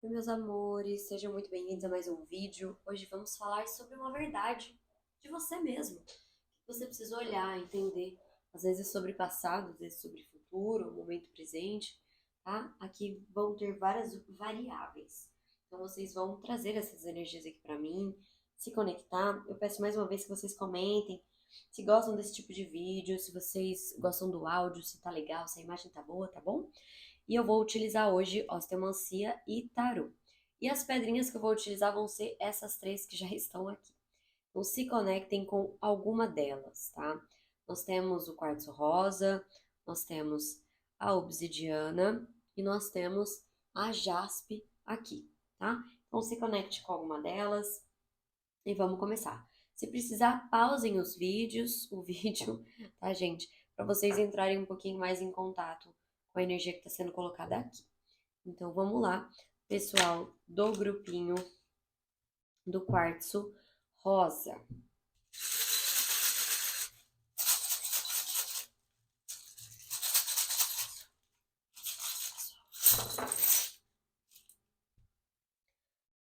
Oi, meus amores, sejam muito bem-vindos a mais um vídeo. Hoje vamos falar sobre uma verdade de você mesmo. Que você precisa olhar, entender, às vezes sobre passado, às vezes sobre futuro, momento presente, tá? Aqui vão ter várias variáveis. Então vocês vão trazer essas energias aqui pra mim, se conectar. Eu peço mais uma vez que vocês comentem se gostam desse tipo de vídeo, se vocês gostam do áudio, se tá legal, se a imagem tá boa, tá bom? E eu vou utilizar hoje osteomancia e tarô. E as pedrinhas que eu vou utilizar vão ser essas três que já estão aqui. Então se conectem com alguma delas, tá? Nós temos o quartzo rosa, nós temos a obsidiana e nós temos a jaspe aqui, tá? Então se conecte com alguma delas e vamos começar. Se precisar, pausem os vídeos, o vídeo, tá, gente? Para vocês entrarem um pouquinho mais em contato com a energia que está sendo colocada aqui. Então vamos lá, pessoal do grupinho do quartzo rosa.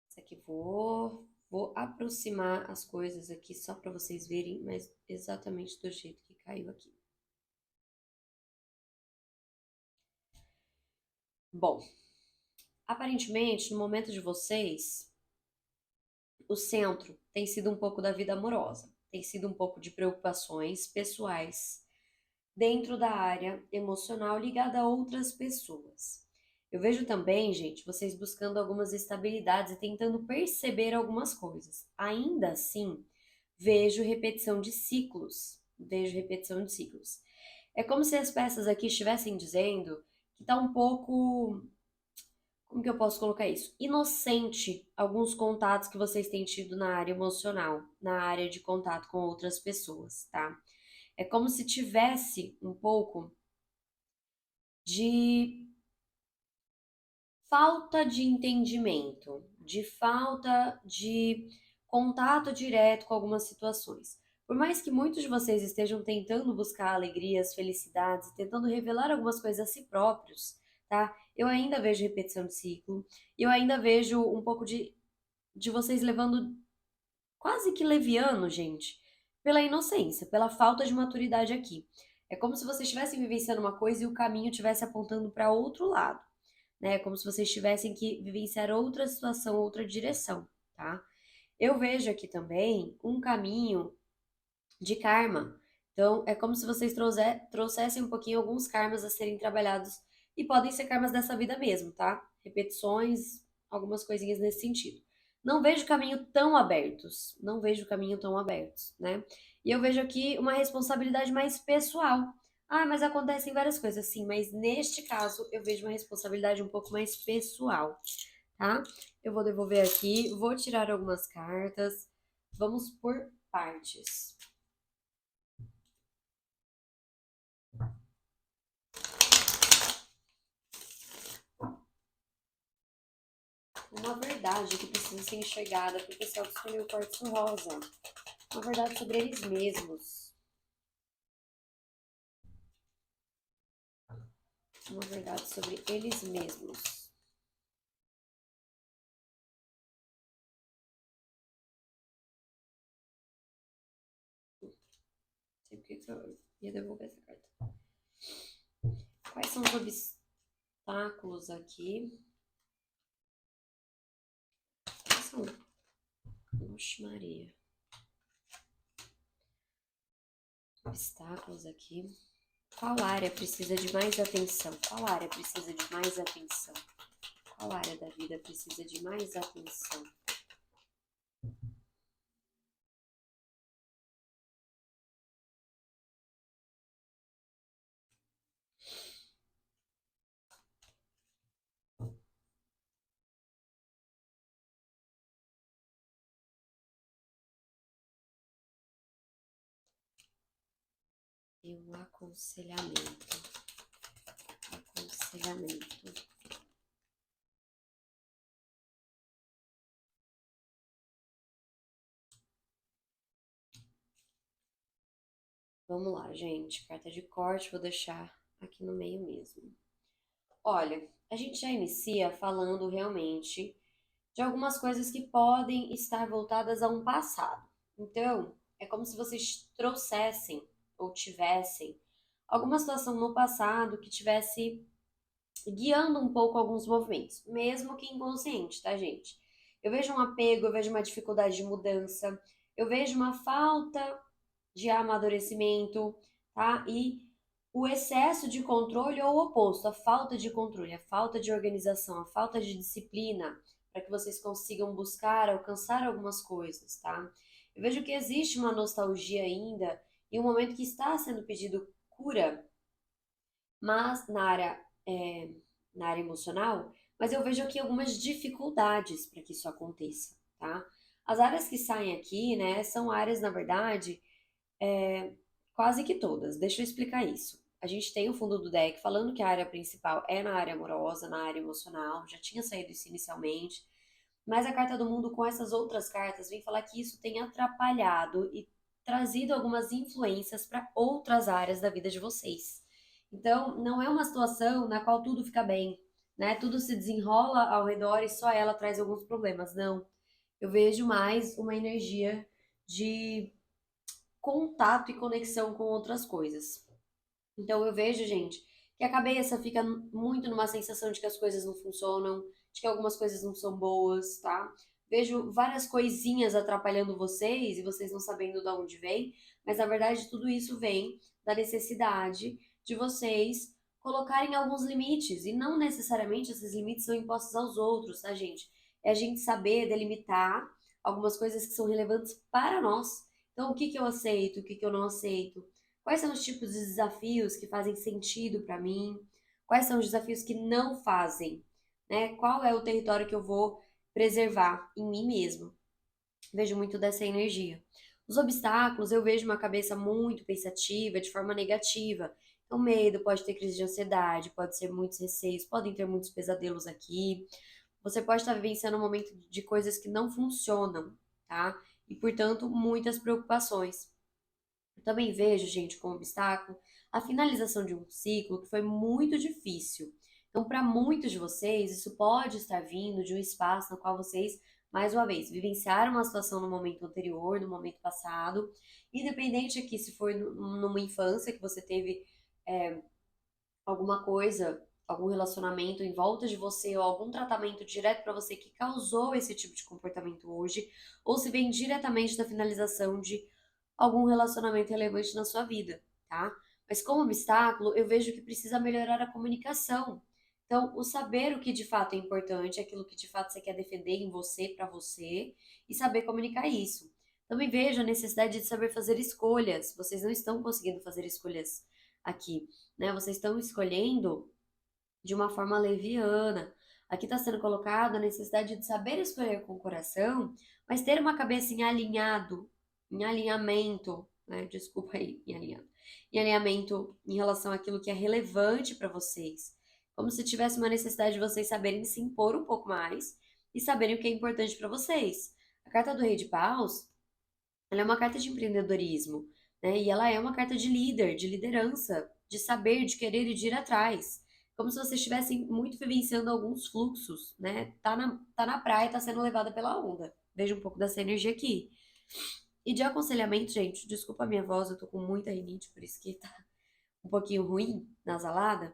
Isso aqui vou aproximar as coisas aqui só para vocês verem, mas exatamente do jeito que caiu aqui. Bom, aparentemente no momento de vocês, o centro tem sido um pouco da vida amorosa, tem sido um pouco de preocupações pessoais dentro da área emocional ligada a outras pessoas. Eu vejo também, gente, vocês buscando algumas estabilidades e tentando perceber algumas coisas. Ainda assim, vejo repetição de ciclos. Vejo repetição de ciclos. É como se as peças aqui estivessem dizendo que tá um pouco, como que eu posso colocar isso? Inocente alguns contatos que vocês têm tido na área emocional, na área de contato com outras pessoas, tá? É como se tivesse um pouco de falta de entendimento, de falta de contato direto com algumas situações. Por mais que muitos de vocês estejam tentando buscar alegrias, felicidades, tentando revelar algumas coisas a si próprios, tá? Eu ainda vejo repetição de ciclo, eu ainda vejo um pouco de vocês levando quase que leviano, gente, pela inocência, pela falta de maturidade aqui. É como se vocês estivessem vivenciando uma coisa e o caminho estivesse apontando para outro lado, né? É como se vocês tivessem que vivenciar outra situação, outra direção, tá? Eu vejo aqui também um caminho de karma. Então, é como se vocês trouxessem um pouquinho alguns karmas a serem trabalhados e podem ser karmas dessa vida mesmo, tá? Repetições, algumas coisinhas nesse sentido. Não vejo caminho tão abertos, não vejo caminho tão abertos, né? E eu vejo aqui uma responsabilidade mais pessoal. Ah, mas acontecem várias coisas, sim, mas neste caso eu vejo uma responsabilidade um pouco mais pessoal, tá? Eu vou devolver aqui, vou tirar algumas cartas, vamos por partes. Uma verdade que precisa ser enxergada para o pessoal que escolheu o quartzo rosa. Uma verdade sobre eles mesmos. Uma verdade sobre eles mesmos. Não sei porque que eu ia devolver essa carta. Quais são os obstáculos aqui? Quais são? Oxe, Maria. Obstáculos aqui. Qual área precisa de mais atenção? Qual área precisa de mais atenção? Qual área da vida precisa de mais atenção? E um aconselhamento. Aconselhamento. Vamos lá, gente. Carta de corte, vou deixar aqui no meio mesmo. Olha, a gente já inicia falando realmente de algumas coisas que podem estar voltadas a um passado. Então, é como se vocês trouxessem ou tivessem alguma situação no passado que tivesse guiando um pouco alguns movimentos, mesmo que inconsciente, tá, gente? Eu vejo um apego, eu vejo uma dificuldade de mudança, eu vejo uma falta de amadurecimento, tá? E o excesso de controle ou o oposto, a falta de controle, a falta de organização, a falta de disciplina, para que vocês consigam buscar, alcançar algumas coisas, tá? Eu vejo que existe uma nostalgia ainda e um momento que está sendo pedido cura, mas na área emocional, mas eu vejo aqui algumas dificuldades para que isso aconteça, tá? As áreas que saem aqui, né, são áreas, na verdade, quase que todas. Deixa eu explicar isso. A gente tem o fundo do deck falando que a área principal é na área amorosa, na área emocional, já tinha saído isso inicialmente, mas a carta do mundo com essas outras cartas vem falar que isso tem atrapalhado e trazido algumas influências para outras áreas da vida de vocês. Então, não é uma situação na qual tudo fica bem, né? Tudo se desenrola ao redor e só ela traz alguns problemas. Não. Eu vejo mais uma energia de contato e conexão com outras coisas. Então eu vejo, gente, que a cabeça fica muito numa sensação de que as coisas não funcionam, de que algumas coisas não são boas, tá? Vejo várias coisinhas atrapalhando vocês e vocês não sabendo de onde vem, mas na verdade tudo isso vem da necessidade de vocês colocarem alguns limites e não necessariamente esses limites são impostos aos outros, tá, gente? É a gente saber delimitar algumas coisas que são relevantes para nós. Então, o que que eu aceito, o que que eu não aceito? Quais são os tipos de desafios que fazem sentido para mim? Quais são os desafios que não fazem? Né? Qual é o território que eu vou preservar em mim mesmo? Vejo muito dessa energia. Os obstáculos, eu vejo uma cabeça muito pensativa, de forma negativa. Então, medo, pode ter crise de ansiedade, pode ser muitos receios, podem ter muitos pesadelos aqui. Você pode estar vivenciando um momento de coisas que não funcionam, tá? E, portanto, muitas preocupações. Eu também vejo, gente, como obstáculo a finalização de um ciclo que foi muito difícil. Então, para muitos de vocês, isso pode estar vindo de um espaço no qual vocês, mais uma vez, vivenciaram uma situação no momento anterior, no momento passado, independente aqui se foi numa infância que você teve alguma coisa, algum relacionamento em volta de você ou algum tratamento direto para você que causou esse tipo de comportamento hoje, ou se vem diretamente da finalização de algum relacionamento relevante na sua vida, tá? Mas como obstáculo, eu vejo que precisa melhorar a comunicação. Então, o saber o que de fato é importante, aquilo que de fato você quer defender em você, para você, e saber comunicar isso. Também vejo a necessidade de saber fazer escolhas. Vocês não estão conseguindo fazer escolhas aqui, né? Vocês estão escolhendo de uma forma leviana. Aqui está sendo colocado a necessidade de saber escolher com o coração, mas ter uma cabeça em alinhado, em alinhamento, né? Desculpa aí, em alinhado. Em alinhamento em relação àquilo que é relevante para vocês. Como se tivesse uma necessidade de vocês saberem se impor um pouco mais e saberem o que é importante para vocês. A carta do Rei de Paus, ela é uma carta de empreendedorismo, né? E ela é uma carta de líder, de liderança, de saber, de querer e de ir atrás. Como se vocês estivessem muito vivenciando alguns fluxos, né? Tá na praia, tá sendo levada pela onda. Veja um pouco dessa energia aqui. E de aconselhamento, gente, desculpa a minha voz, eu tô com muita rinite, por isso que tá um pouquinho ruim, nasalada.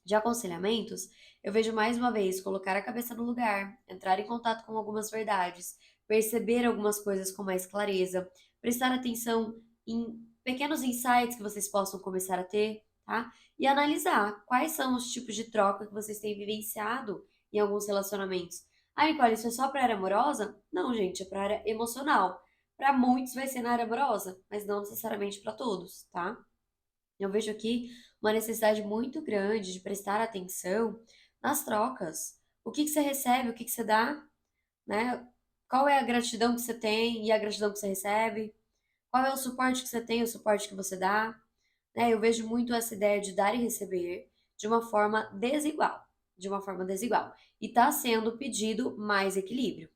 De aconselhamentos, eu vejo mais uma vez colocar a cabeça no lugar, entrar em contato com algumas verdades, perceber algumas coisas com mais clareza, prestar atenção em pequenos insights que vocês possam começar a ter, tá? E analisar quais são os tipos de troca que vocês têm vivenciado em alguns relacionamentos. Ah, Nicole, isso é só para área amorosa? Não, gente, é para área emocional. Para muitos vai ser na área amorosa, mas não necessariamente para todos, tá? Eu vejo aqui uma necessidade muito grande de prestar atenção nas trocas. O que que você recebe, o que que você dá, né? Qual é a gratidão que você tem e a gratidão que você recebe? Qual é o suporte que você tem e o suporte que você dá? Né? Eu vejo muito essa ideia de dar e receber de uma forma desigual, de uma forma desigual. E está sendo pedido mais equilíbrio.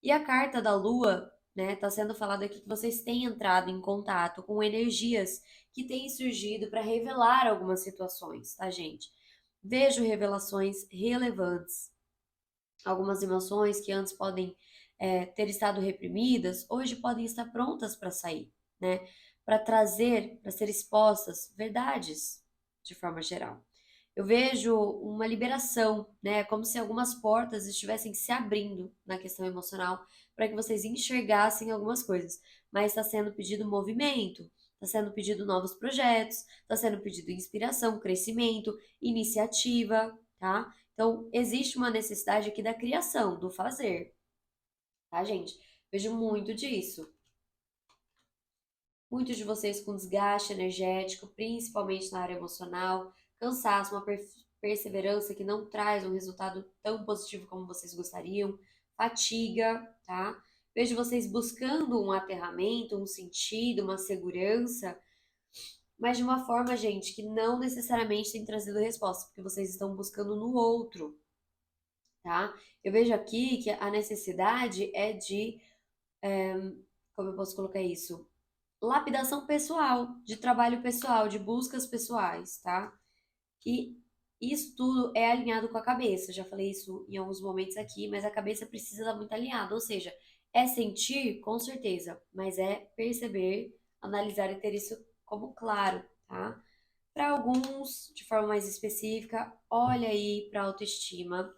E a carta da Lua, né, tá sendo falado aqui que vocês têm entrado em contato com energias que têm surgido para revelar algumas situações, tá, gente? Vejo revelações relevantes. Algumas emoções que antes podem ter estado reprimidas, hoje podem estar prontas para sair, né? Para trazer, para ser expostas verdades de forma geral. Eu vejo uma liberação, né? Como se algumas portas estivessem se abrindo na questão emocional para que vocês enxergassem algumas coisas. Mas está sendo pedido movimento, está sendo pedido novos projetos, está sendo pedido inspiração, crescimento, iniciativa, tá? Então, existe uma necessidade aqui da criação, do fazer, tá, gente? Vejo muito disso. Muitos de vocês com desgaste energético, principalmente na área emocional, cansaço, uma perseverança que não traz um resultado tão positivo como vocês gostariam, fatiga, tá? Vejo vocês buscando um aterramento, um sentido, uma segurança, mas de uma forma, gente, que não necessariamente tem trazido resposta, porque vocês estão buscando no outro, tá? Eu vejo aqui que a necessidade é de, como eu posso colocar isso? Lapidação pessoal, de trabalho pessoal, de buscas pessoais, tá? E isso tudo é alinhado com a cabeça. Já falei isso em alguns momentos aqui, mas a cabeça precisa estar muito alinhada, ou seja, é sentir, com certeza, mas é perceber, analisar e ter isso como claro, tá? Para alguns, de forma mais específica, olha aí para a autoestima,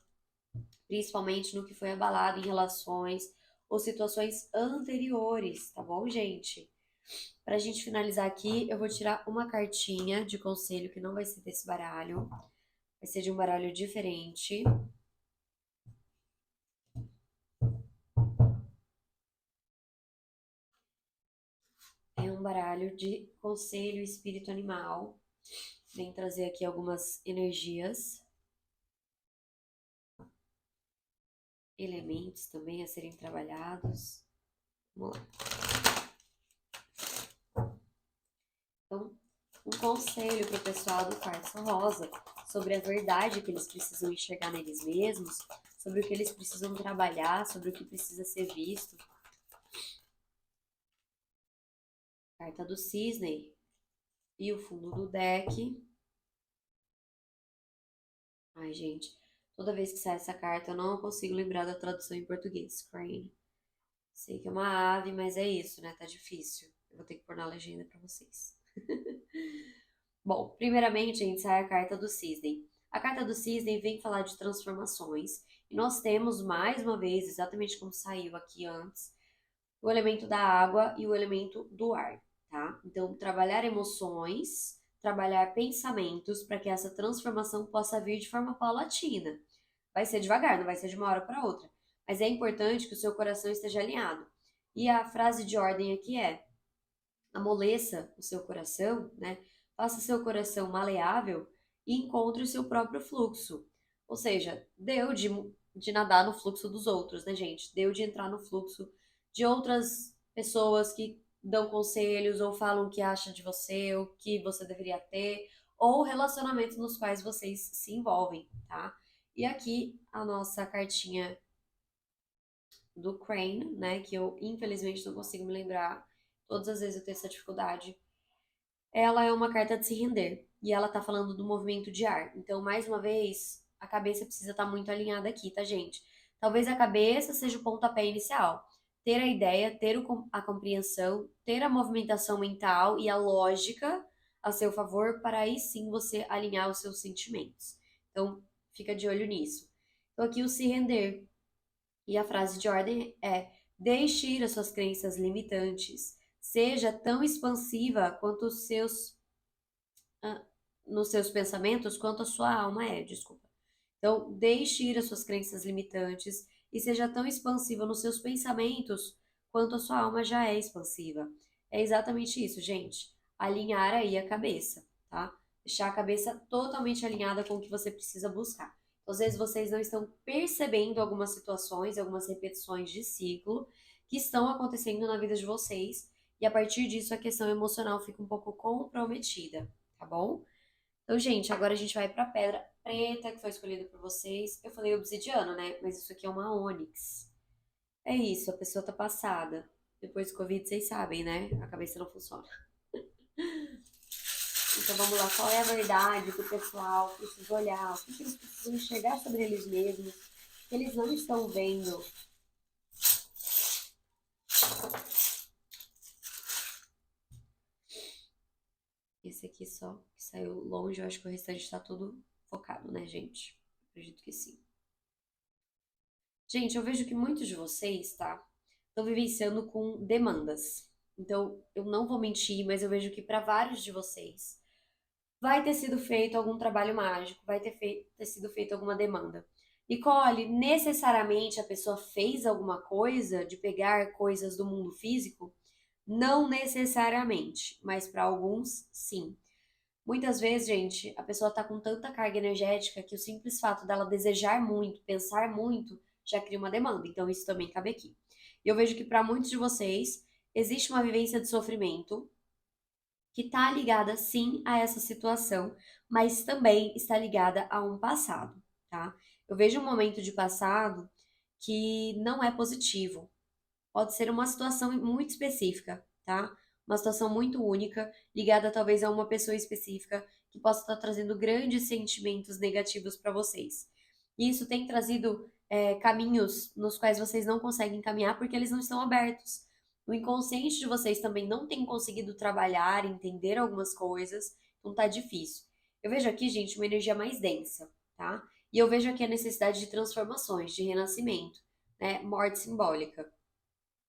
principalmente no que foi abalado em relações ou situações anteriores, tá bom, gente? Pra gente finalizar aqui, eu vou tirar uma cartinha de conselho que não vai ser desse baralho, vai ser de um baralho diferente. É um baralho de conselho espírito animal. Vem trazer aqui algumas energias, elementos também a serem trabalhados. Vamos lá. Então, um conselho para o pessoal do quartzo rosa sobre a verdade que eles precisam enxergar neles mesmos, sobre o que eles precisam trabalhar, sobre o que precisa ser visto. Carta do cisne e o fundo do deck. Ai, gente, toda vez que sai essa carta eu não consigo lembrar da tradução em português. Crane. Sei que é uma ave, mas é isso, né? Tá difícil. Eu vou ter que pôr na legenda para vocês. Bom, primeiramente a gente sai a carta do cisne. A carta do cisne vem falar de transformações. E nós temos, mais uma vez, exatamente como saiu aqui antes, o elemento da água e o elemento do ar, tá? Então, trabalhar emoções, trabalhar pensamentos para que essa transformação possa vir de forma paulatina. Vai ser devagar, não vai ser de uma hora para outra. Mas é importante que o seu coração esteja alinhado. E a frase de ordem aqui é: amoleça o seu coração, né? Faça seu coração maleável e encontre o seu próprio fluxo. Ou seja, deu de nadar no fluxo dos outros, né, gente? Deu de entrar no fluxo de outras pessoas que dão conselhos ou falam o que acha de você, o que você deveria ter, ou relacionamentos nos quais vocês se envolvem, tá? E aqui a nossa cartinha do Crane, né, que eu infelizmente não consigo me lembrar. Todas as vezes eu tenho essa dificuldade. Ela é uma carta de se render e ela tá falando do movimento de ar. Então, mais uma vez, a cabeça precisa estar muito alinhada aqui, tá, gente? Talvez a cabeça seja o pontapé inicial. Ter a ideia, ter a compreensão, ter a movimentação mental e a lógica a seu favor, para aí sim você alinhar os seus sentimentos. Então, fica de olho nisso. Então, aqui o se render. E a frase de ordem é: deixe ir as suas crenças limitantes. Seja tão expansiva quanto os seus ah, nos seus pensamentos quanto a sua alma é, desculpa. Então, deixe ir as suas crenças limitantes e seja tão expansiva nos seus pensamentos quanto a sua alma já é expansiva. É exatamente isso, gente. Alinhar aí a cabeça, tá? Deixar a cabeça totalmente alinhada com o que você precisa buscar. Então, às vezes vocês não estão percebendo algumas situações, algumas repetições de ciclo que estão acontecendo na vida de vocês, e a partir disso a questão emocional fica um pouco comprometida, tá bom? Então, gente, agora a gente vai pra pedra preta que foi escolhida por vocês. Eu falei obsidiana, né? Mas isso aqui é uma ônix. É isso, a pessoa tá passada. Depois do Covid, vocês sabem, né? A cabeça não funciona. Então vamos lá, qual é a verdade que o pessoal precisa olhar? O que eles precisam enxergar sobre eles mesmos? Que eles não estão vendo? Esse aqui só que saiu longe, eu acho que o restante tá tudo focado, né, gente? Acredito que sim. Gente, eu vejo que muitos de vocês, tá, estão vivenciando com demandas. Então, eu não vou mentir, mas eu vejo que para vários de vocês vai ter sido feito algum trabalho mágico, vai ter sido feito alguma demanda. Nicole, necessariamente a pessoa fez alguma coisa de pegar coisas do mundo físico? Não necessariamente, mas para alguns, sim. Muitas vezes, gente, a pessoa tá com tanta carga energética que o simples fato dela desejar muito, pensar muito, já cria uma demanda. Então, isso também cabe aqui. E eu vejo que para muitos de vocês existe uma vivência de sofrimento que está ligada sim a essa situação, mas também está ligada a um passado, tá? Eu vejo um momento de passado que não é positivo. Pode ser uma situação muito específica, tá? Uma situação muito única, ligada talvez a uma pessoa específica que possa estar trazendo grandes sentimentos negativos para vocês. E isso tem trazido caminhos nos quais vocês não conseguem caminhar porque eles não estão abertos. O inconsciente de vocês também não tem conseguido trabalhar, entender algumas coisas, então tá difícil. Eu vejo aqui, gente, uma energia mais densa, tá? E eu vejo aqui a necessidade de transformações, de renascimento, né? Morte simbólica.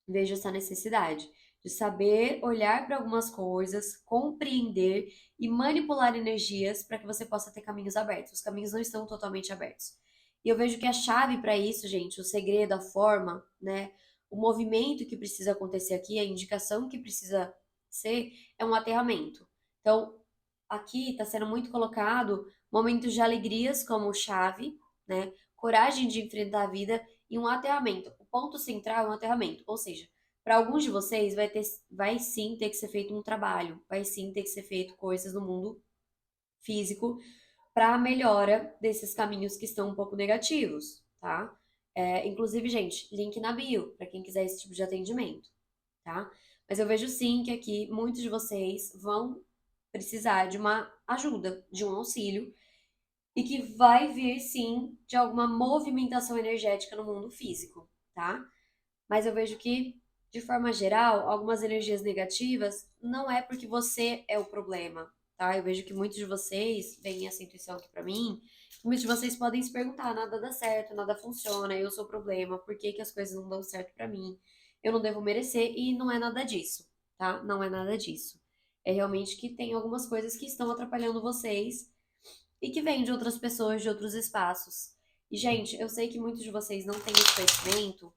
Vejo essa necessidade de saber olhar para algumas coisas, compreender e manipular energias para que você possa ter caminhos abertos. Os caminhos não estão totalmente abertos. E eu vejo que a chave para isso, gente, o segredo, a forma, né, o movimento que precisa acontecer aqui, a indicação que precisa ser, é um aterramento. Então, aqui está sendo muito colocado momentos de alegrias como chave, né, coragem de enfrentar a vida e um aterramento. O ponto central é um aterramento, ou seja, para alguns de vocês vai sim ter que ser feito um trabalho, vai sim ter que ser feito coisas no mundo físico para a melhora desses caminhos que estão um pouco negativos, tá? Inclusive, gente, link na bio para quem quiser esse tipo de atendimento, tá? Mas eu vejo sim que aqui muitos de vocês vão precisar de uma ajuda, de um auxílio e que vai vir sim de alguma movimentação energética no mundo físico, tá? Mas eu vejo que, de forma geral, algumas energias negativas não é porque você é o problema, tá? Eu vejo que muitos de vocês, vem essa intuição aqui pra mim, muitos de vocês podem se perguntar, nada dá certo, nada funciona, eu sou o problema, por que que as coisas não dão certo pra mim? Eu não devo merecer e não é nada disso, tá? Não é nada disso. É realmente que tem algumas coisas que estão atrapalhando vocês e que vêm de outras pessoas, de outros espaços. E, gente, eu sei que muitos de vocês não têm esse conhecimento,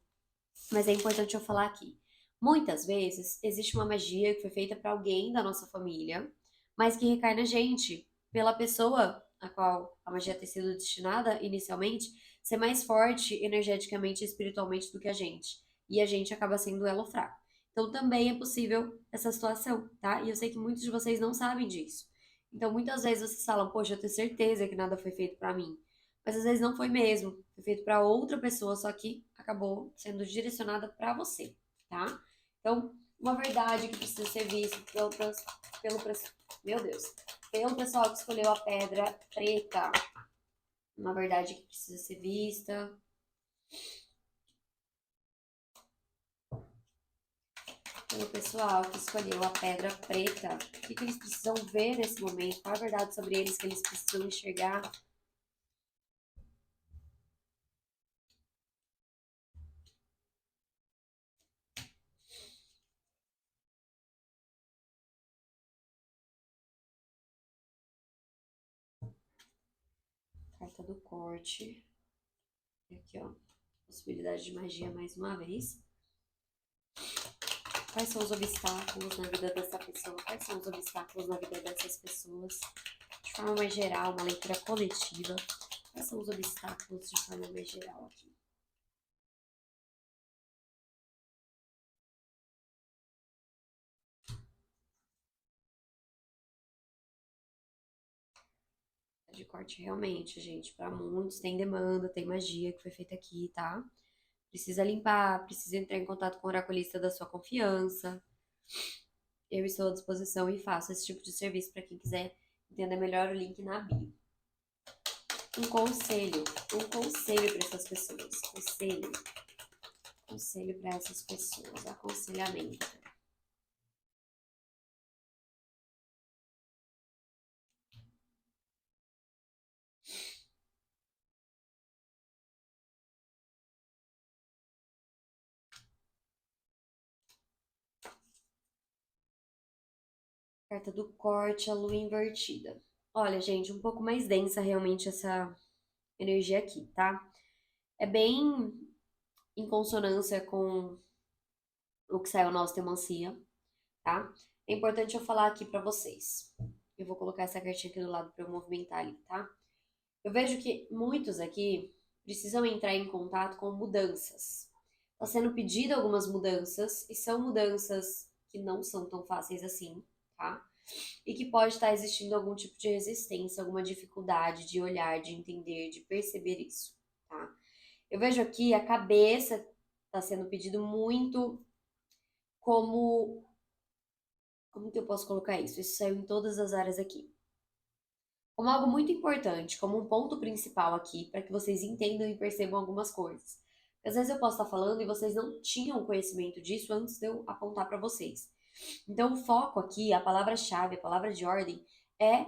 mas é importante eu falar aqui. Muitas vezes existe uma magia que foi feita para alguém da nossa família, mas que recai na gente, pela pessoa a qual a magia ter sido destinada inicialmente, ser mais forte energeticamente e espiritualmente do que a gente. E a gente acaba sendo o elo fraco. Então também é possível essa situação, tá? E eu sei que muitos de vocês não sabem disso. Então muitas vezes vocês falam, poxa, eu tenho certeza que nada foi feito para mim. Mas às vezes não foi mesmo. Foi feito para outra pessoa, só que acabou sendo direcionada para você, tá? Então, uma verdade que precisa ser vista pelo meu Deus, pelo pessoal que escolheu a pedra preta. Uma verdade que precisa ser vista. Pelo pessoal que escolheu a pedra preta. O que eles precisam ver nesse momento? Qual a verdade sobre eles que eles precisam enxergar? Carta do corte. E aqui, ó. Possibilidade de magia mais uma vez. Quais são os obstáculos na vida dessa pessoa? Quais são os obstáculos na vida dessas pessoas? De forma mais geral, uma leitura coletiva. Quais são os obstáculos de forma mais geral aqui? De corte realmente, gente, para muitos tem demanda, tem magia que foi feita aqui, tá? Precisa limpar, precisa entrar em contato com o oraculista da sua confiança. eu estou à disposição e faço esse tipo de serviço para quem quiser entender melhor, o link na bio. Um conselho para essas pessoas. Conselho para essas pessoas, aconselhamento. Carta do corte, a lua invertida. Olha, gente, um pouco mais densa realmente essa energia aqui, tá? É bem em consonância com o que saiu na osteomancia, tá? É importante eu falar aqui pra vocês. Eu vou colocar essa cartinha aqui do lado pra eu movimentar ali, tá? Eu vejo que muitos aqui precisam entrar em contato com mudanças. Tá sendo pedido algumas mudanças e são mudanças que não são tão fáceis assim, tá? E que pode estar existindo algum tipo de resistência, alguma dificuldade de olhar, de entender, de perceber isso, tá? Eu vejo aqui a cabeça está sendo pedido muito como. Como que eu posso colocar isso? Isso saiu em todas as áreas aqui. Como algo muito importante, como um ponto principal aqui, para que vocês entendam e percebam algumas coisas. Às vezes eu posso estar falando e vocês não tinham conhecimento disso antes de eu apontar para vocês. Então, o foco aqui, a palavra-chave, a palavra de ordem, é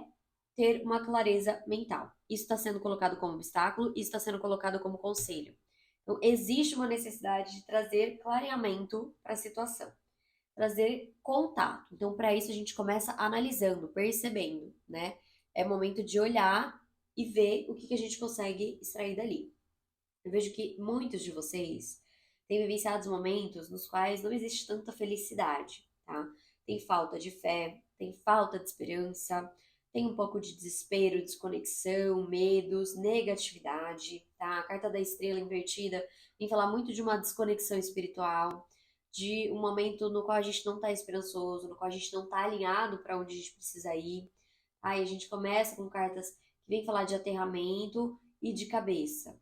ter uma clareza mental. Isso está sendo colocado como obstáculo, isso está sendo colocado como conselho. Então, existe uma necessidade de trazer clareamento para a situação, trazer contato. Então, para isso, a gente começa analisando, percebendo, né? É momento de olhar e ver o que, que a gente consegue extrair dali. Eu vejo que muitos de vocês têm vivenciado momentos nos quais não existe tanta felicidade, tá? Tem falta de fé, tem falta de esperança, tem um pouco de desespero, desconexão, medos, negatividade, tá? A carta da estrela invertida vem falar muito de uma desconexão espiritual, de um momento no qual a gente não tá esperançoso, no qual a gente não tá alinhado para onde a gente precisa ir. Aí a gente começa com cartas que vêm falar de aterramento e de cabeça.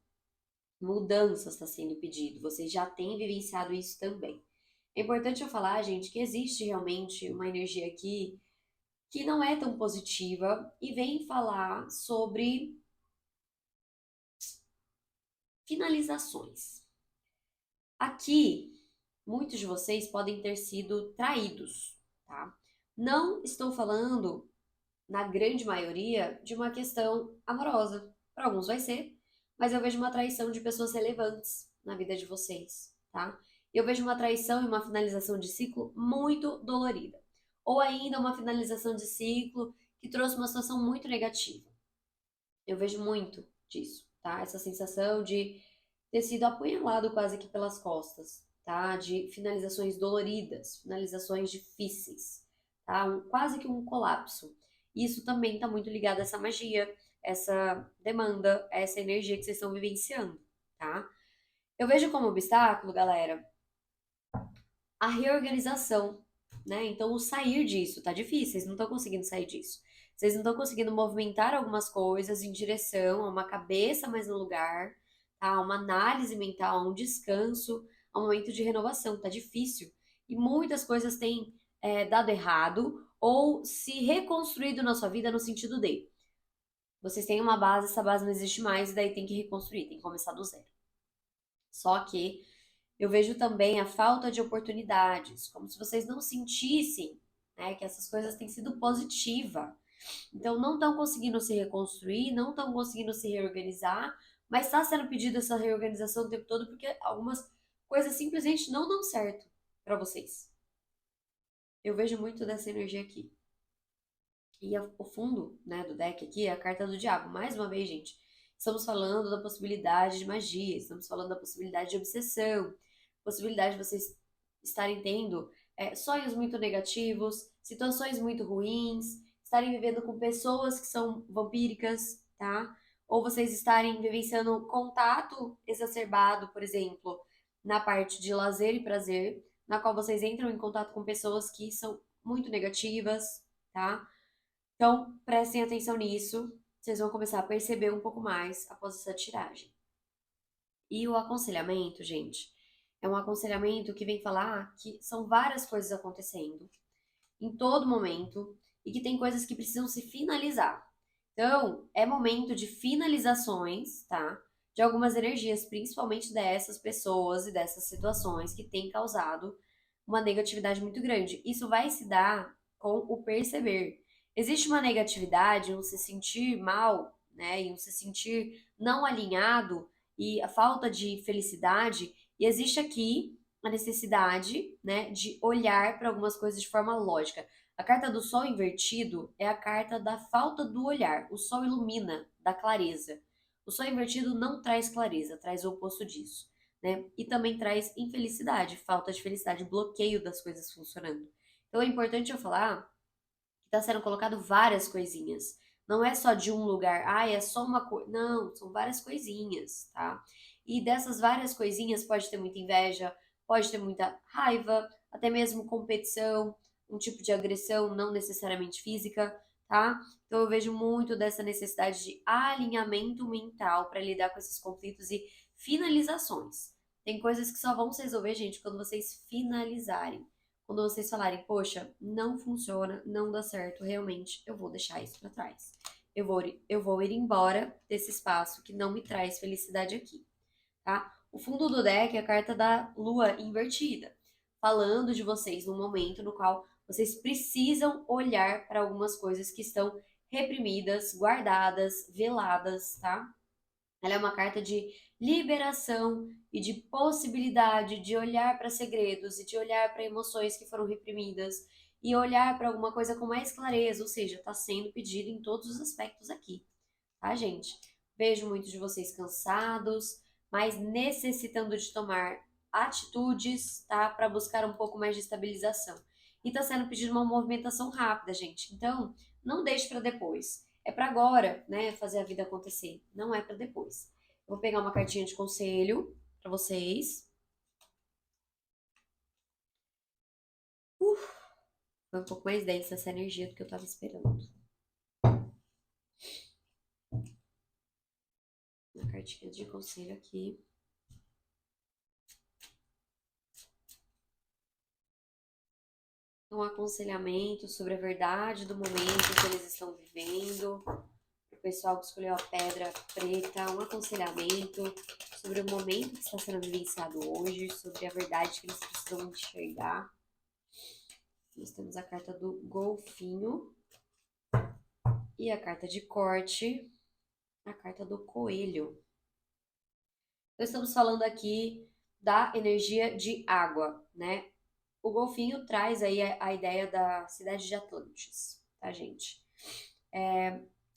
Mudanças está sendo pedido, vocês já têm vivenciado isso também. É importante eu falar, gente, que existe realmente uma energia aqui que não é tão positiva e vem falar sobre finalizações. Aqui, muitos de vocês podem ter sido traídos, tá? Não estou falando, na grande maioria, de uma questão amorosa. Para alguns vai ser, mas eu vejo uma traição de pessoas relevantes na vida de vocês, tá? Eu vejo uma traição e uma finalização de ciclo muito dolorida. Ou ainda uma finalização de ciclo que trouxe uma situação muito negativa. Eu vejo muito disso, tá? Essa sensação de ter sido apunhalado quase que pelas costas, tá? De finalizações doloridas, finalizações difíceis, tá? Quase que um colapso. Isso também está muito ligado a essa magia, essa demanda, essa energia que vocês estão vivenciando, tá? Eu vejo como obstáculo, galera, a reorganização, né? Então, o sair disso tá difícil, vocês não estão conseguindo sair disso. Vocês não estão conseguindo movimentar algumas coisas em direção a uma cabeça mais no lugar, tá? A uma análise mental, a um descanso, a um momento de renovação. Tá difícil. E muitas coisas têm dado errado ou se reconstruído na sua vida no sentido de vocês têm uma base, essa base não existe mais, e daí tem que reconstruir, tem que começar do zero. Só que eu vejo também a falta de oportunidades, como se vocês não sentissem, né, que essas coisas têm sido positivas. Então, não estão conseguindo se reconstruir, não estão conseguindo se reorganizar, mas está sendo pedido essa reorganização o tempo todo porque algumas coisas simplesmente não dão certo para vocês. Eu vejo muito dessa energia aqui. E o fundo, né, do deck aqui é a carta do diabo. Mais uma vez, gente, estamos falando da possibilidade de magia, estamos falando da possibilidade de obsessão, possibilidade de vocês estarem tendo sonhos muito negativos, situações muito ruins, estarem vivendo com pessoas que são vampíricas, tá? Ou vocês estarem vivenciando contato exacerbado, por exemplo, na parte de lazer e prazer, na qual vocês entram em contato com pessoas que são muito negativas, tá? Então, prestem atenção nisso, vocês vão começar a perceber um pouco mais após essa tiragem. E o aconselhamento, gente, é um aconselhamento que vem falar que são várias coisas acontecendo em todo momento e que tem coisas que precisam se finalizar. Então, é momento de finalizações, tá? De algumas energias, principalmente dessas pessoas e dessas situações que têm causado uma negatividade muito grande. Isso vai se dar com o perceber. Existe uma negatividade, um se sentir mal, né? E um se sentir não alinhado e a falta de felicidade. E existe aqui a necessidade, né, de olhar para algumas coisas de forma lógica. A carta do sol invertido é a carta da falta do olhar. O sol ilumina, dá clareza. O sol invertido não traz clareza, traz o oposto disso, né? E também traz infelicidade, falta de felicidade, bloqueio das coisas funcionando. Então é importante eu falar que está sendo colocado várias coisinhas. Não é só de um lugar, é só uma coisa. Não, são várias coisinhas, tá? E dessas várias coisinhas pode ter muita inveja, pode ter muita raiva, até mesmo competição, um tipo de agressão, não necessariamente física, tá? Então eu vejo muito dessa necessidade de alinhamento mental para lidar com esses conflitos e finalizações. Tem coisas que só vão se resolver, gente, quando vocês finalizarem. Quando vocês falarem, poxa, não funciona, não dá certo, realmente eu vou deixar isso para trás. Eu vou ir embora desse espaço que não me traz felicidade aqui, tá? O fundo do deck é a carta da lua invertida, falando de vocês num momento no qual vocês precisam olhar para algumas coisas que estão reprimidas, guardadas, veladas, tá? Ela é uma carta de liberação e de possibilidade de olhar para segredos e de olhar para emoções que foram reprimidas e olhar para alguma coisa com mais clareza, ou seja, está sendo pedido em todos os aspectos aqui, tá, gente? Vejo muitos de vocês cansados, mas necessitando de tomar atitudes, tá, para buscar um pouco mais de estabilização. E está sendo pedido uma movimentação rápida, gente. Então, não deixe para depois. É para agora, né, fazer a vida acontecer. Não é para depois. Eu vou pegar uma cartinha de conselho para vocês. Foi um pouco mais densa essa energia do que eu estava esperando. Uma cartinha de conselho aqui. Um aconselhamento sobre a verdade do momento que eles estão vivendo. O pessoal que escolheu a pedra preta, um aconselhamento sobre o momento que está sendo vivenciado hoje, sobre a verdade que eles precisam enxergar. Nós temos a carta do golfinho e a carta de corte, a carta do coelho. Então, estamos falando aqui da energia de água, né? O golfinho traz aí a ideia da cidade de Atlantis, tá, gente?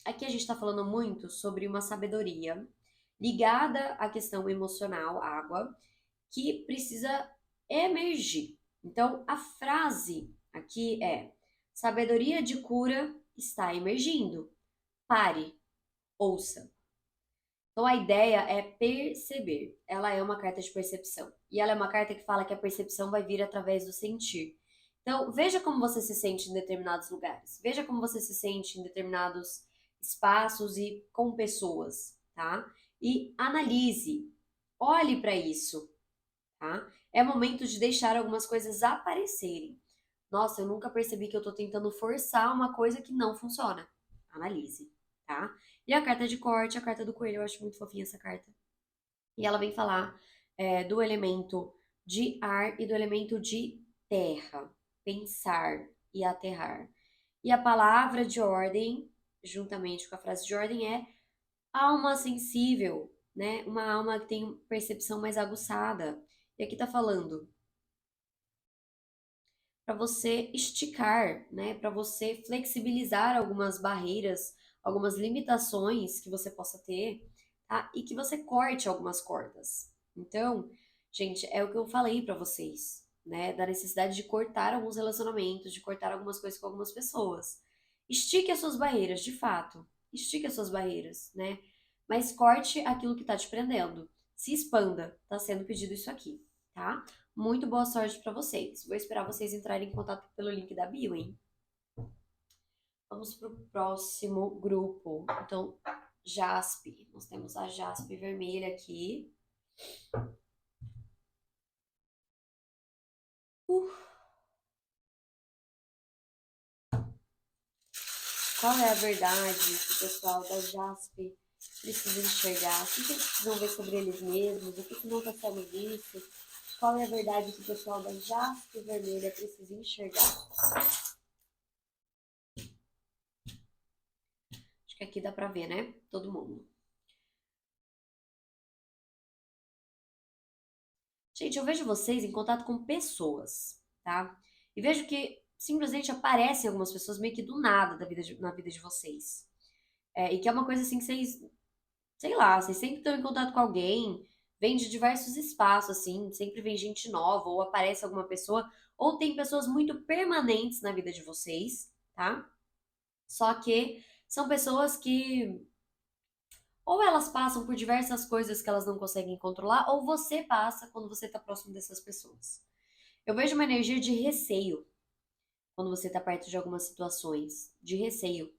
Aqui a gente está falando muito sobre uma sabedoria ligada à questão emocional, água, que precisa emergir. Então, a frase aqui é: sabedoria de cura está emergindo. Pare, ouça. Então, a ideia é perceber. Ela é uma carta de percepção. E ela é uma carta que fala que a percepção vai vir através do sentir. Então, veja como você se sente em determinados lugares. Veja como você se sente em determinados espaços e com pessoas, tá? E analise. Olhe para isso, tá? É momento de deixar algumas coisas aparecerem. Nossa, eu nunca percebi que eu tô tentando forçar uma coisa que não funciona. Analise, tá? E a carta de corte, a carta do coelho, eu acho muito fofinha essa carta. E ela vem falar do elemento de ar e do elemento de terra. Pensar e aterrar. E a palavra de ordem, juntamente com a frase de ordem, é alma sensível, né? Uma alma que tem percepção mais aguçada. E aqui tá falando para você esticar, né? Para você flexibilizar algumas barreiras, algumas limitações que você possa ter, tá? E que você corte algumas cordas. Então, gente, é o que eu falei para vocês, né? Da necessidade de cortar alguns relacionamentos, de cortar algumas coisas com algumas pessoas. Estique as suas barreiras, de fato. Estique as suas barreiras, né? Mas corte aquilo que tá te prendendo. Se expanda. Tá sendo pedido isso aqui, tá? Muito boa sorte para vocês. Vou esperar vocês entrarem em contato pelo link da bio, hein? Vamos pro próximo grupo. Então, Jaspe. Nós temos a Jaspe vermelha aqui. Uh, Qual é a verdade que o pessoal da Jaspe precisa enxergar? O que eles precisam ver sobre eles mesmos? O que não está sendo visto? Qual é a verdade que o pessoal da Jaspe Vermelha precisa enxergar? Acho que aqui dá pra ver, né? Todo mundo. Gente, eu vejo vocês em contato com pessoas, tá? E vejo que simplesmente aparecem algumas pessoas meio que do nada na vida de vocês. E que é uma coisa assim que vocês, sei lá, vocês sempre estão em contato com alguém, vem de diversos espaços, assim, sempre vem gente nova, ou aparece alguma pessoa, ou tem pessoas muito permanentes na vida de vocês, tá? Só que são pessoas que ou elas passam por diversas coisas que elas não conseguem controlar, ou você passa quando você está próximo dessas pessoas. Eu vejo uma energia de receio quando você está perto de algumas situações, de receio.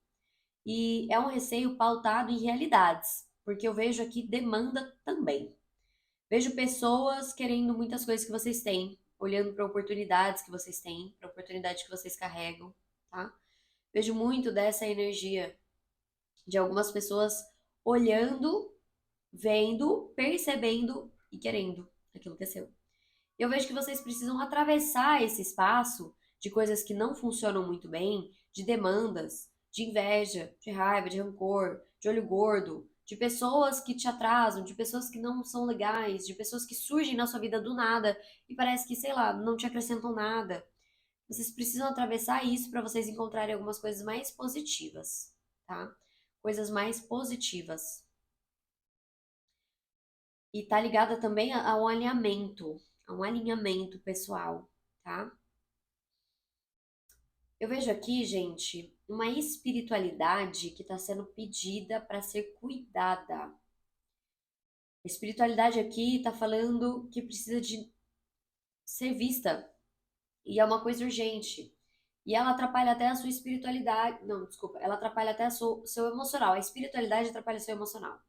E é um receio pautado em realidades, porque eu vejo aqui demanda também. Vejo pessoas querendo muitas coisas que vocês têm, olhando para oportunidades que vocês têm, para oportunidades que vocês carregam, tá? Vejo muito dessa energia de algumas pessoas olhando, vendo, percebendo e querendo aquilo que é seu. Eu vejo que vocês precisam atravessar esse espaço de coisas que não funcionam muito bem, de demandas, de inveja, de raiva, de rancor, de olho gordo, de pessoas que te atrasam, de pessoas que não são legais, de pessoas que surgem na sua vida do nada e parece que, sei lá, não te acrescentam nada. Vocês precisam atravessar isso para vocês encontrarem algumas coisas mais positivas, tá? Coisas mais positivas. E tá ligada também a um alinhamento pessoal, tá? Eu vejo aqui, gente, uma espiritualidade que está sendo pedida para ser cuidada. A espiritualidade aqui está falando que precisa de ser vista e é uma coisa urgente. E ela atrapalha até a sua espiritualidade. Não, desculpa, ela atrapalha até o seu emocional. A espiritualidade atrapalha o seu emocional.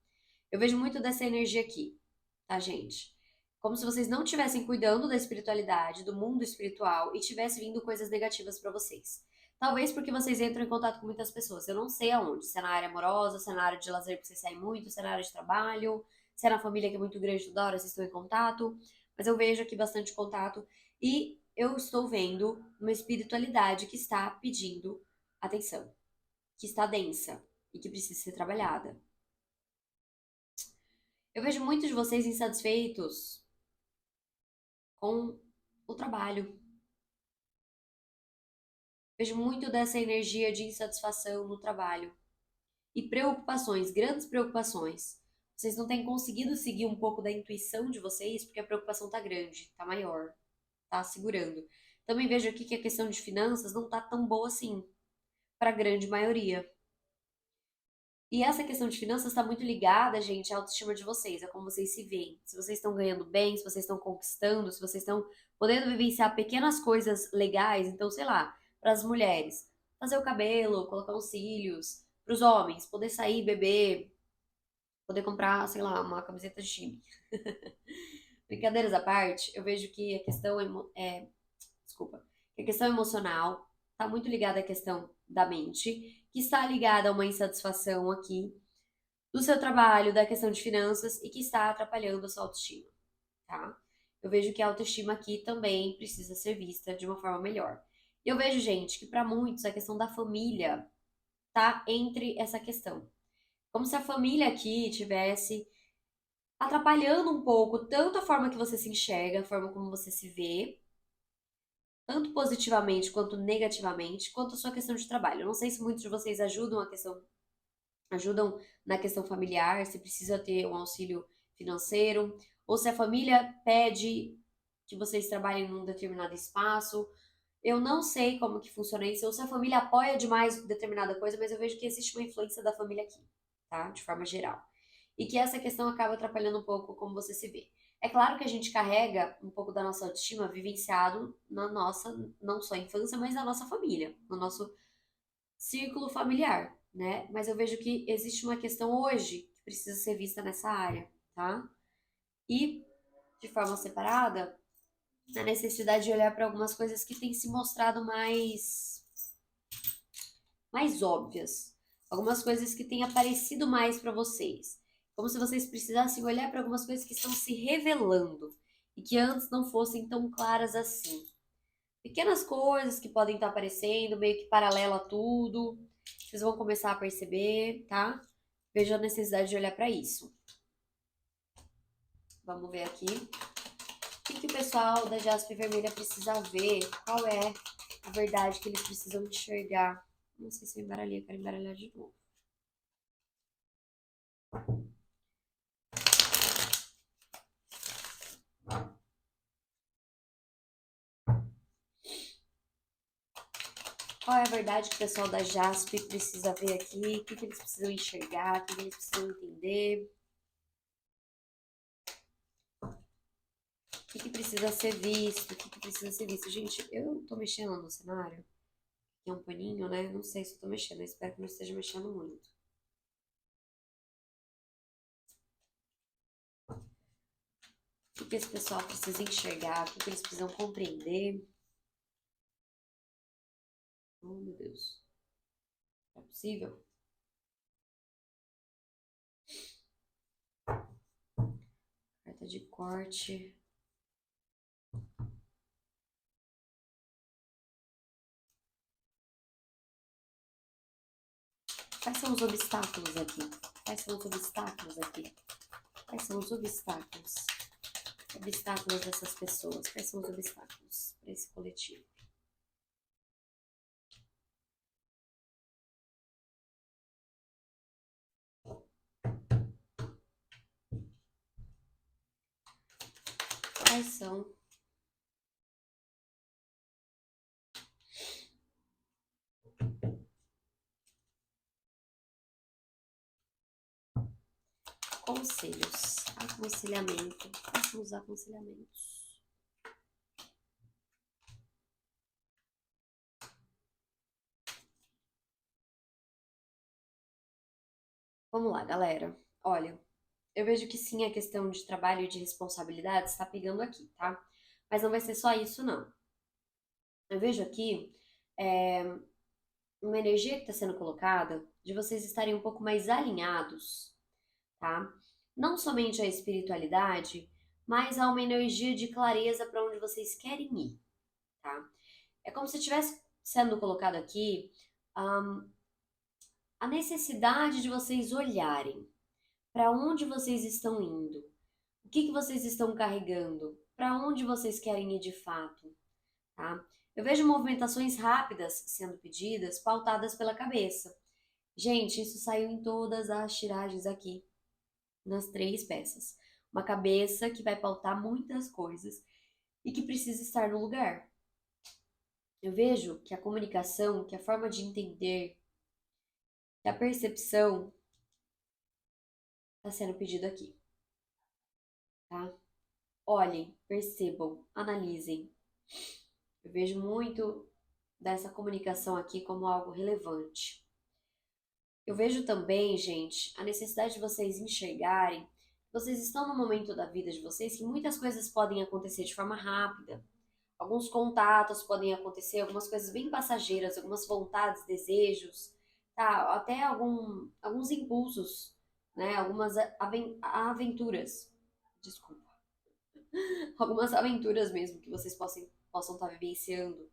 Eu vejo muito dessa energia aqui, tá, gente? Como se vocês não estivessem cuidando da espiritualidade, do mundo espiritual e tivesse vindo coisas negativas pra vocês. Talvez porque vocês entram em contato com muitas pessoas. Eu não sei aonde. Se é na área amorosa, se é na área de lazer que vocês saem muito, se é na área de trabalho, se é na família que é muito grande toda hora vocês estão em contato. Mas eu vejo aqui bastante contato e eu estou vendo uma espiritualidade que está pedindo atenção, que está densa e que precisa ser trabalhada. Eu vejo muitos de vocês insatisfeitos com o trabalho. Vejo muito dessa energia de insatisfação no trabalho. E preocupações, grandes preocupações. Vocês não têm conseguido seguir um pouco da intuição de vocês, porque a preocupação tá grande, tá maior, tá segurando. Também vejo aqui que a questão de finanças não tá tão boa assim, para a grande maioria. E essa questão de finanças está muito ligada, gente, à autoestima de vocês, a como vocês se veem. Se vocês estão ganhando bem, se vocês estão conquistando, se vocês estão podendo vivenciar pequenas coisas legais. Então, sei lá, para as mulheres, fazer o cabelo, colocar uns cílios. Para os homens, poder sair, beber, poder comprar, sei lá, uma camiseta de time. Brincadeiras à parte, eu vejo que a questão desculpa, que a questão emocional está muito ligada à questão da mente, que está ligada a uma insatisfação aqui do seu trabalho, da questão de finanças e que está atrapalhando a sua autoestima, tá? Eu vejo que a autoestima aqui também precisa ser vista de uma forma melhor. E eu vejo, gente, que para muitos a questão da família tá entre essa questão. Como se a família aqui tivesse atrapalhando um pouco tanto a forma que você se enxerga, a forma como você se vê, tanto positivamente quanto negativamente, quanto a sua questão de trabalho. Eu não sei se muitos de vocês ajudam na questão familiar, se precisa ter um auxílio financeiro, ou se a família pede que vocês trabalhem num determinado espaço. Eu não sei como que funciona isso, ou se a família apoia demais determinada coisa, mas eu vejo que existe uma influência da família aqui, tá? De forma geral. E que essa questão acaba atrapalhando um pouco como você se vê. É claro que a gente carrega um pouco da nossa autoestima vivenciado na nossa, não só infância, mas na nossa família, no nosso círculo familiar, né? Mas eu vejo que existe uma questão hoje que precisa ser vista nessa área, tá? E, de forma separada, a necessidade de olhar para algumas coisas que têm se mostrado mais óbvias, algumas coisas que têm aparecido mais para vocês, como se vocês precisassem olhar para algumas coisas que estão se revelando e que antes não fossem tão claras assim. Pequenas coisas que podem estar aparecendo, meio que paralela a tudo, vocês vão começar a perceber, tá? Vejo a necessidade de olhar para isso. Vamos ver aqui. O que o pessoal da Jaspe Vermelha precisa ver? Qual é a verdade que eles precisam enxergar? Não sei se eu embaralhei, eu quero embaralhar de novo. Qual é a verdade que o pessoal da Jaspe precisa ver aqui? O que eles precisam enxergar? O que eles precisam entender? O que precisa ser visto? O que precisa ser visto? Gente, eu tô mexendo no cenário. Aqui é um paninho, né? Não sei se eu tô mexendo. Eu espero que não esteja mexendo muito. O que esse pessoal precisa enxergar? O que eles precisam compreender? Oh, meu Deus. É possível? Carta de corte. Quais são os obstáculos aqui? Quais são os obstáculos aqui? Quais são os obstáculos? Obstáculos dessas pessoas. Quais são os obstáculos para esse coletivo? Quais são? Conselhos. Aconselhamento. Quais são os aconselhamentos? Vamos lá, galera. Olha, eu vejo que sim, a questão de trabalho e de responsabilidade está pegando aqui, tá? Mas não vai ser só isso, não. Eu vejo aqui uma energia que está sendo colocada de vocês estarem um pouco mais alinhados, tá? Não somente a espiritualidade, mas há uma energia de clareza para onde vocês querem ir, tá? É como se estivesse sendo colocado aqui a necessidade de vocês olharem para onde vocês estão indo, o que vocês estão carregando, para onde vocês querem ir de fato, tá? Eu vejo movimentações rápidas sendo pedidas, pautadas pela cabeça. Gente, isso saiu em todas as tiragens aqui, nas 3 peças. Uma cabeça que vai pautar muitas coisas e que precisa estar no lugar. Eu vejo que a comunicação, que a forma de entender, que a percepção está sendo pedido aqui, tá? Olhem, percebam, analisem. Eu vejo muito dessa comunicação aqui como algo relevante. Eu vejo também, gente, a necessidade de vocês enxergarem, vocês estão no momento da vida de vocês que muitas coisas podem acontecer de forma rápida. Alguns contatos podem acontecer, algumas coisas bem passageiras, algumas vontades, desejos, tá? Até alguns impulsos, né? Algumas aventuras. Desculpa. Algumas aventuras mesmo que vocês possam estar vivenciando.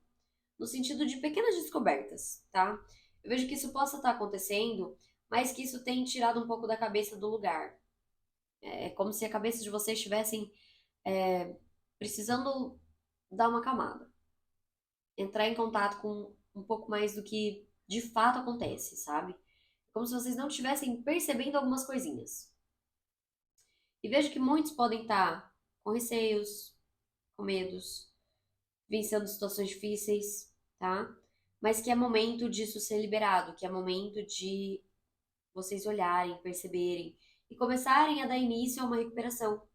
No sentido de pequenas descobertas, tá? Eu vejo que isso possa estar acontecendo, mas que isso tem tirado um pouco da cabeça do lugar. É como se a cabeça de vocês estivessem precisando dar uma camada. Entrar em contato com um pouco mais do que de fato acontece, sabe? Como se vocês não estivessem percebendo algumas coisinhas. E vejo que muitos podem estar com receios, com medos, vencendo situações difíceis, tá? Mas que é momento disso ser liberado, que é momento de vocês olharem, perceberem e começarem a dar início a uma recuperação,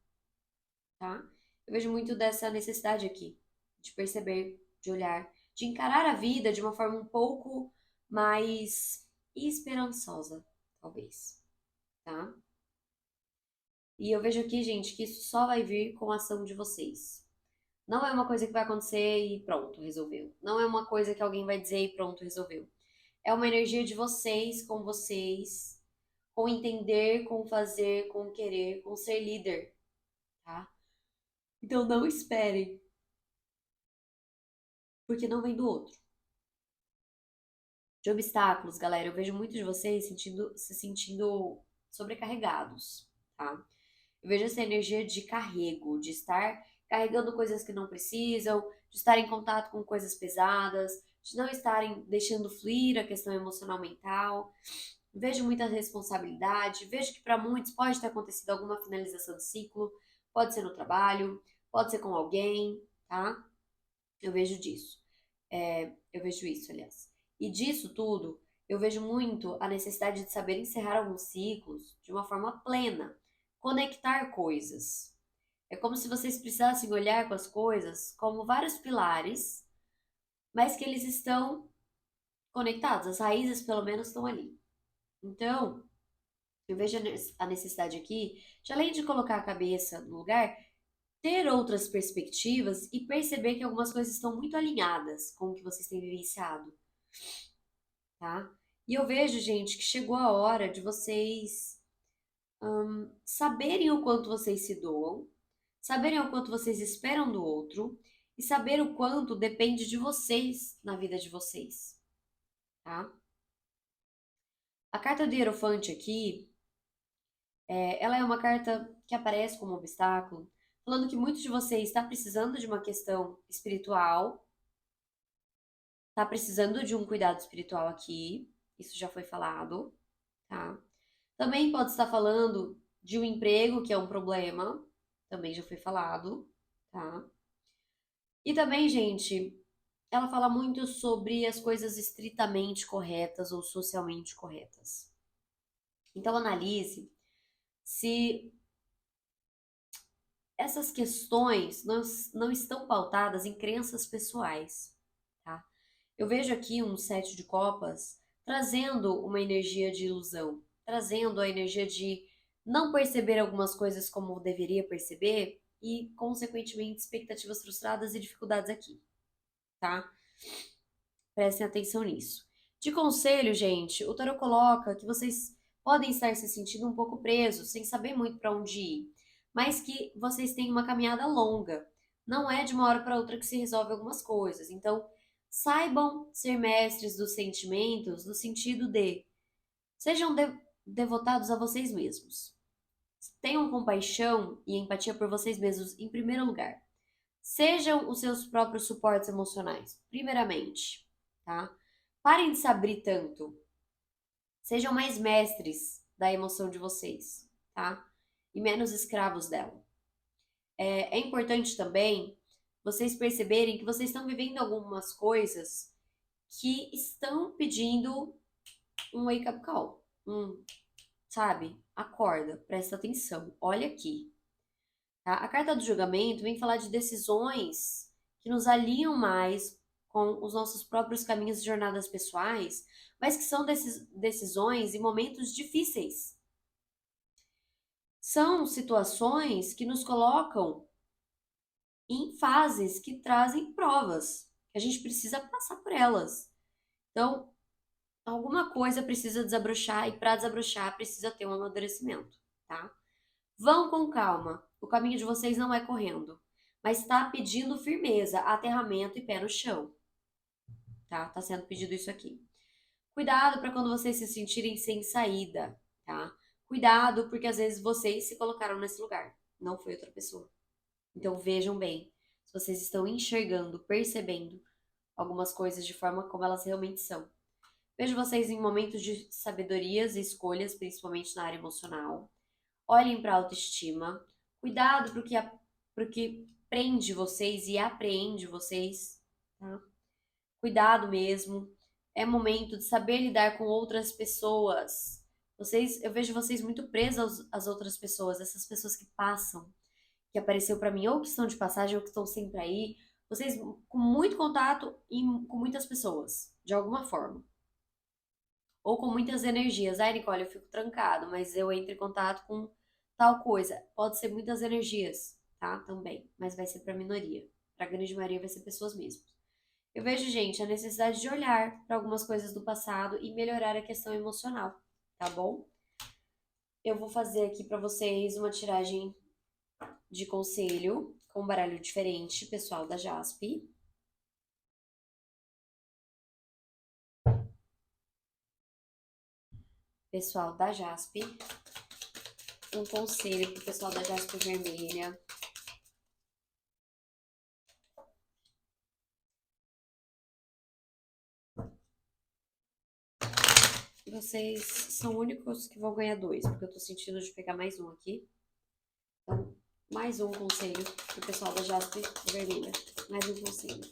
tá? Eu vejo muito dessa necessidade aqui, de perceber, de olhar, de encarar a vida de uma forma um pouco mais esperançosa, talvez, tá? E eu vejo aqui, gente, que isso só vai vir com a ação de vocês. Não é uma coisa que vai acontecer e pronto, resolveu. Não é uma coisa que alguém vai dizer e pronto, resolveu. É uma energia de vocês, com entender, com fazer, com querer, com ser líder, tá? Então não esperem, porque não vem do outro. De obstáculos, galera, eu vejo muitos de vocês se sentindo sobrecarregados, tá? Eu vejo essa energia de carrego, de estar carregando coisas que não precisam, de estar em contato com coisas pesadas, de não estarem deixando fluir a questão emocional mental. Vejo muita responsabilidade, vejo que para muitos pode ter acontecido alguma finalização de ciclo, pode ser no trabalho, pode ser com alguém, tá? Eu vejo disso. Eu vejo isso, aliás. E disso tudo, eu vejo muito a necessidade de saber encerrar alguns ciclos de uma forma plena, conectar coisas. É como se vocês precisassem olhar com as coisas como vários pilares, mas que eles estão conectados, as raízes pelo menos estão ali. Então, eu vejo a necessidade aqui de, além de colocar a cabeça no lugar, ter outras perspectivas e perceber que algumas coisas estão muito alinhadas com o que vocês têm vivenciado, tá? E eu vejo, gente, que chegou a hora de vocês saberem o quanto vocês se doam, saberem o quanto vocês esperam do outro e saber o quanto depende de vocês na vida de vocês, tá? A carta do Hierofante aqui, ela é uma carta que aparece como obstáculo, falando que muitos de vocês está precisando de uma questão espiritual, tá precisando de um cuidado espiritual aqui, isso já foi falado, tá? Também pode estar falando de um emprego que é um problema, também já foi falado, tá? E também, gente, ela fala muito sobre as coisas estritamente corretas ou socialmente corretas. Então analise se essas questões não estão pautadas em crenças pessoais, tá? Eu vejo aqui um sete de copas trazendo uma energia de ilusão, trazendo a energia de não perceber algumas coisas como deveria perceber e, consequentemente, expectativas frustradas e dificuldades aqui, tá? Prestem atenção nisso. De conselho, gente, o tarot coloca que vocês podem estar se sentindo um pouco presos, sem saber muito para onde ir, mas que vocês têm uma caminhada longa. Não é de uma hora para outra que se resolve algumas coisas. Então, saibam ser mestres dos sentimentos no sentido de sejam devotados a vocês mesmos. Tenham compaixão e empatia por vocês mesmos em primeiro lugar. Sejam os seus próprios suportes emocionais, primeiramente, tá? Parem de se abrir tanto. Sejam mais mestres da emoção de vocês, tá? E menos escravos dela. É importante também vocês perceberem que vocês estão vivendo algumas coisas que estão pedindo um wake-up call. Sabe? Acorda, presta atenção, olha aqui. Tá? A carta do julgamento vem falar de decisões que nos alinham mais com os nossos próprios caminhos e jornadas pessoais, mas que são decisões em momentos difíceis. São situações que nos colocam em fases que trazem provas, que a gente precisa passar por elas. Então, alguma coisa precisa desabrochar e para desabrochar precisa ter um amadurecimento, tá? Vão com calma. O caminho de vocês não é correndo, mas está pedindo firmeza, aterramento e pé no chão, tá? Tá sendo pedido isso aqui. Cuidado para quando vocês se sentirem sem saída, tá? Cuidado porque às vezes vocês se colocaram nesse lugar, não foi outra pessoa. Então vejam bem se vocês estão enxergando, percebendo algumas coisas de forma como elas realmente são. Vejo vocês em momentos de sabedorias e escolhas, principalmente na área emocional. Olhem para a autoestima. Cuidado porque prende vocês e apreende vocês, tá? Cuidado mesmo. É momento de saber lidar com outras pessoas. Eu vejo vocês muito presos às outras pessoas, essas pessoas que passam, que apareceu para mim ou que estão de passagem ou que estão sempre aí. Vocês com muito contato com muitas pessoas, de alguma forma. Ou com muitas energias. Ai, Nicole, eu fico trancado, mas eu entro em contato com tal coisa. Pode ser muitas energias, tá? Também, mas vai ser para minoria. Para a grande maioria vai ser pessoas mesmo. Eu vejo, gente, a necessidade de olhar para algumas coisas do passado e melhorar a questão emocional, tá bom? Eu vou fazer aqui para vocês uma tiragem de conselho com um baralho diferente, pessoal da Jaspe. Pessoal da Jaspe, um conselho pro pessoal da Jaspe Vermelha. Vocês são únicos que vão ganhar 2, porque eu tô sentindo de pegar mais um aqui. Então, mais um conselho pro pessoal da Jaspe Vermelha. Mais um conselho.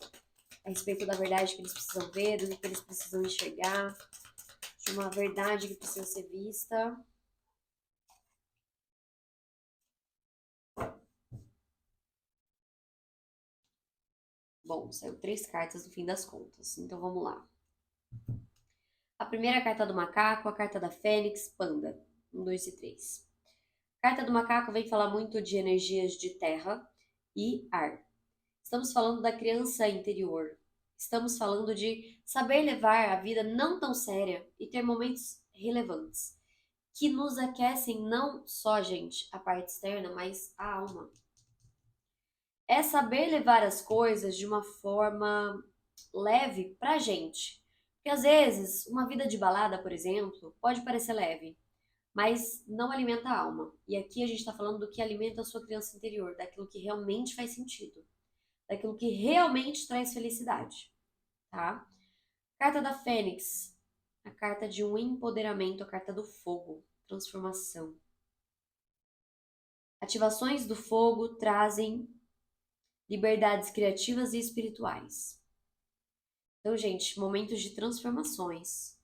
A respeito da verdade que eles precisam ver, do que eles precisam enxergar, de uma verdade que precisa ser vista. Bom, saiu 3 cartas no fim das contas, então vamos lá. A primeira carta do macaco, a carta da fênix, panda. 1, 2 e 3. A carta do macaco vem falar muito de energias de terra e ar. Estamos falando da criança interior. Estamos falando de saber levar a vida não tão séria e ter momentos relevantes, que nos aquecem não só, gente, a parte externa, mas a alma. É saber levar as coisas de uma forma leve pra gente. Porque às vezes, uma vida de balada, por exemplo, pode parecer leve, mas não alimenta a alma. E aqui a gente está falando do que alimenta a sua criança interior, daquilo que realmente faz sentido, daquilo que realmente traz felicidade, tá? Carta da Fênix, a carta de um empoderamento, a carta do fogo, transformação. Ativações do fogo trazem liberdades criativas e espirituais. Então, gente, momentos de transformações,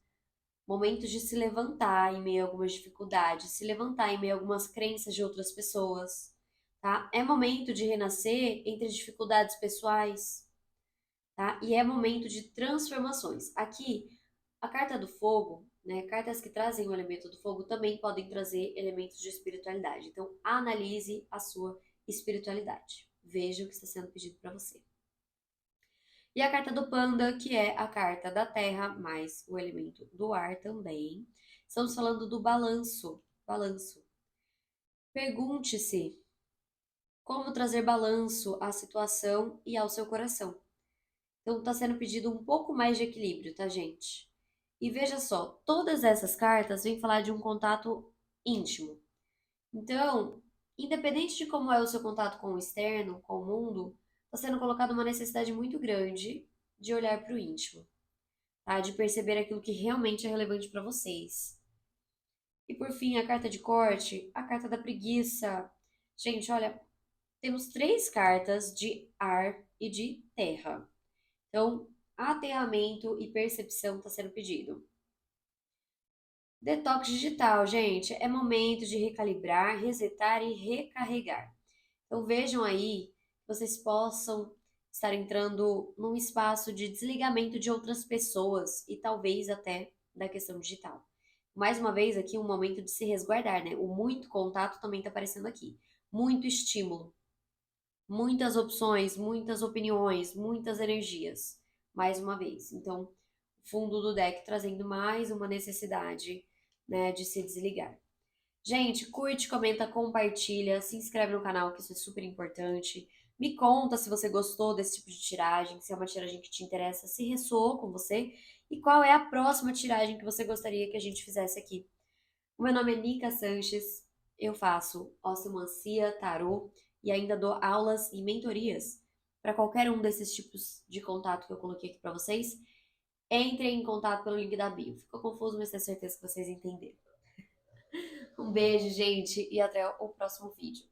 momentos de se levantar em meio a algumas dificuldades, se levantar em meio a algumas crenças de outras pessoas, tá? É momento de renascer entre dificuldades pessoais, tá? E é momento de transformações. Aqui, a carta do fogo, né? Cartas que trazem o elemento do fogo também podem trazer elementos de espiritualidade. Então, analise a sua espiritualidade. Veja o que está sendo pedido para você. E a carta do panda, que é a carta da terra, mais o elemento do ar também. Estamos falando do balanço. Balanço. Pergunte-se como trazer balanço à situação e ao seu coração. Então, está sendo pedido um pouco mais de equilíbrio, tá, gente? E veja só, todas essas cartas vêm falar de um contato íntimo. Então, independente de como é o seu contato com o externo, com o mundo, está sendo colocada uma necessidade muito grande de olhar para o íntimo, tá? De perceber aquilo que realmente é relevante para vocês. E por fim, a carta de corte, a carta da preguiça. Gente, olha, temos 3 cartas de ar e de terra. Então, aterramento e percepção está sendo pedido. Detox digital, gente, é momento de recalibrar, resetar e recarregar. Então vejam aí que vocês possam estar entrando num espaço de desligamento de outras pessoas e talvez até da questão digital. Mais uma vez aqui um momento de se resguardar, né? O muito contato também está aparecendo aqui. Muito estímulo, muitas opções, muitas opiniões, muitas energias. Mais uma vez. Então, fundo do deck trazendo mais uma necessidade, né, de se desligar. Gente, curte, comenta, compartilha, se inscreve no canal, que isso é super importante. Me conta se você gostou desse tipo de tiragem, se é uma tiragem que te interessa, se ressoou com você e qual é a próxima tiragem que você gostaria que a gente fizesse aqui. O meu nome é Nica Sanches, eu faço osteomancia, tarô e ainda dou aulas e mentorias para qualquer um desses tipos de contato que eu coloquei aqui para vocês. Entrem em contato pelo link da bio. Ficou confuso, mas tenho certeza que vocês entenderam. Um beijo, gente, e até o próximo vídeo.